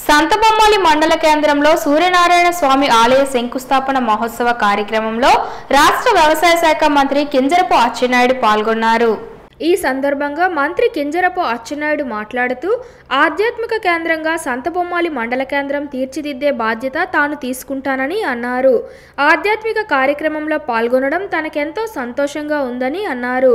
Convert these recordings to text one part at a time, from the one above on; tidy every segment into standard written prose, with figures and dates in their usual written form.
సంతబొమ్మాలి మండల కేంద్రంలో సూర్యనారాయణ స్వామి ఆలయ శంకుస్థాపన మహోత్సవ కార్యక్రమంలో రాష్ట్ర వ్యవసాయ శాఖ మంత్రి కింజరపు అచ్చెన్నాయుడు పాల్గొన్నారు. ఈ సందర్భంగా మంత్రి కింజరపు అచ్చెన్నాయుడు మాట్లాడుతూ ఆధ్యాత్మిక కేంద్రంగా సంతబొమ్మాలి మండల కేంద్రం తీర్చిదిద్దే బాధ్యత తాను తీసుకుంటానని అన్నారు. ఆధ్యాత్మిక కార్యక్రమంలో పాల్గొనడం తనకెంతో సంతోషంగా ఉందని అన్నారు.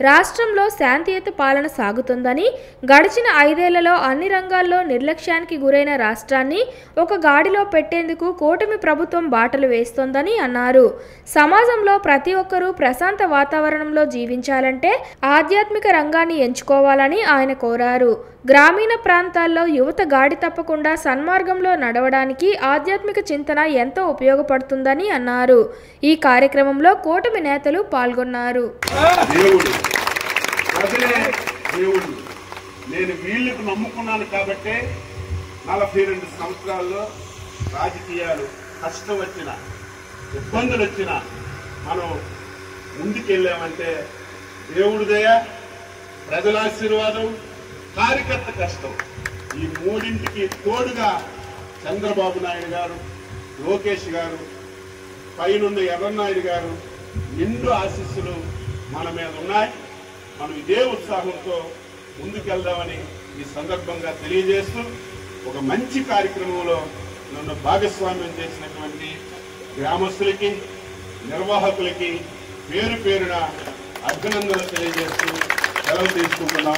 రాష్ట్రంలో శాంతియుత పాలన సాగుతుందని, గడిచిన 5 ఏళ్లలో అన్ని రంగాల్లో నిర్లక్ష్యానికి గురైన రాష్ట్రాన్ని ఒక గాడిలో పెట్టేందుకు కూటమి ప్రభుత్వం బాటలు వేస్తోందని అన్నారు. సమాజంలో ప్రతి ఒక్కరూ ప్రశాంత వాతావరణంలో జీవించాలంటే ఆధ్యాత్మిక రంగాన్ని ఎంచుకోవాలని ఆయన కోరారు. గ్రామీణ ప్రాంతాల్లో యువత గాడి తప్పకుండా సన్మార్గంలో నడవడానికి ఆధ్యాత్మిక చింతన ఎంతో ఉపయోగపడుతుందని అన్నారు. ఈ కార్యక్రమంలో కూటమి నేతలు పాల్గొన్నారు. నేను వీళ్ళకు నమ్ముకున్నాను కాబట్టే 42 సంవత్సరాల్లో రాజకీయాలు కష్టం వచ్చిన, ఇబ్బందులు వచ్చిన మనం ముందుకెళ్ళామంటే దేవుడి దయ, ప్రజల ఆశీర్వాదం, కార్యకర్త కష్టం, ఈ మూడింటికి తోడుగా చంద్రబాబు నాయుడు గారు, లోకేష్ గారు, పైనున్న ఎర్రన్నాయుడు గారు నిండు ఆశీస్సులు మన మీద ఉన్నాయి. మనం ఇదే ఉత్సాహంతో ముందుకెళ్దామని ఈ సందర్భంగా తెలియజేస్తూ, ఒక మంచి కార్యక్రమంలో నన్ను భాగస్వామ్యం చేసినటువంటి గ్రామస్తులకి, నిర్వాహకులకి పేరు పేరున అభినందనలు తెలియజేస్తూ సెలవు తీసుకుంటున్నాం.